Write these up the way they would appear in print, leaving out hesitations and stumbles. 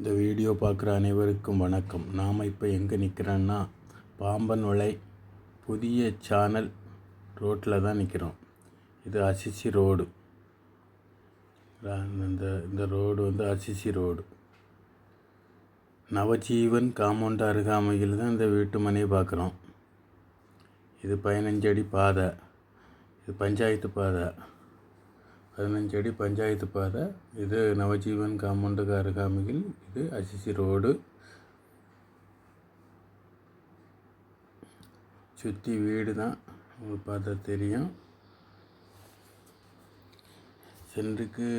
இந்த வீடியோ பார்க்குற அனைவருக்கும் வணக்கம். நாம் இப்போ எங்கே நிற்கிறோன்னா பாம்பன் வளை புதிய சேனல் ரோட்டில் தான் நிற்கிறோம். இது அசிசி ரோடு. இந்த ரோடு வந்து அசிசி ரோடு. நவஜீவன் காம்பவுண்ட் அருகாமையில் தான் இந்த வீட்டு மனையை பார்க்குறோம். இது 15 அடி பாதை. இது பஞ்சாயத்து பாதை. 15 அடி பஞ்சாயத்து பாதை. இது நவஜீவன் காம்பவுண்டுக்கு அருகாமையில். இது அசிசி ரோடு. சுற்றி வீடு தான், உங்களுக்கு பார்த்தா தெரியும். சென்றுக்கு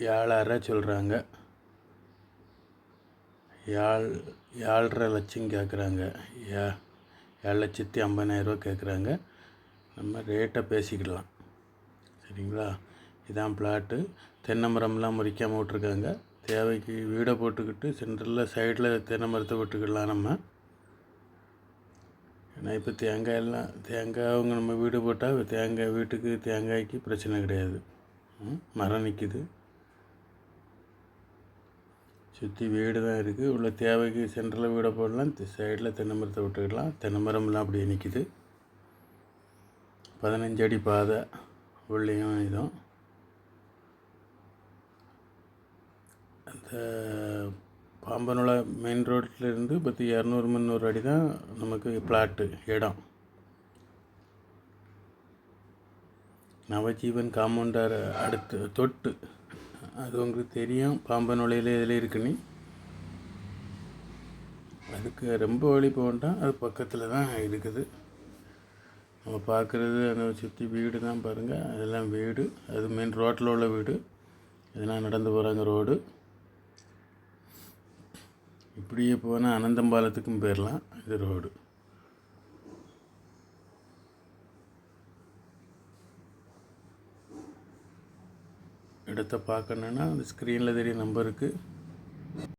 7,500 சொல்கிறாங்க. 7,500 லட்சம் கேட்குறாங்க. 7,50,000 கேட்குறாங்க. நம்ம ரேட்டை பேசிக்கலாம், சரிங்களா? இதான் பிளாட்டு. தென்னை மரம்லாம் முறிக்காமல் விட்ருக்காங்க. தேவைக்கு வீடை போட்டுக்கிட்டு சென்டரில் சைடில் தென்னை மரத்தை விட்டுக்கலாம் நம்ம. ஏன்னா இப்போ தேங்காய் அவங்க நம்ம வீடு போட்டால் வீட்டுக்கு தேங்காய்க்கு பிரச்சனை கிடையாது. மரம் நிற்கிது, சுற்றி வீடு தான் இருக்குது. உள்ள தேவைக்கு சென்டரில் வீடை போடலாம், சைடில் தென்னை மரத்தை விட்டுக்கலாம். தென்னை மரம்லாம் அப்படியே நிற்கிது. 15 அடி பாதை உள்ளேயும் இதுவும். அந்த பாம்பனோட மெயின் ரோட்லேருந்து 200-300 அடி தான் நமக்கு பிளாட்டு இடம். நவஜீவன் காம்பவுண்டர் அடுத்து தொட்டு, அது உங்களுக்கு தெரியும். பாம்பனோலையில் இதில் இருக்குன்னு, அதுக்கு ரொம்ப வழி போகண்டாம். அது பக்கத்தில் தான் இருக்குது. நம்ம பார்க்குறது அந்த சுற்றி வீடு தான் பாருங்கள். அதெல்லாம் வீடு. அது மெயின் ரோட்டில் உள்ள வீடு. இதெல்லாம் நடந்து போகிறாங்க ரோடு. இப்படியே போனால் அனந்தம்பாலத்துக்கும் போயிடலாம். இது ரோடு. இடத்த பார்க்கணுன்னா அந்த ஸ்க்ரீனில் தெரிய நம்பருக்கு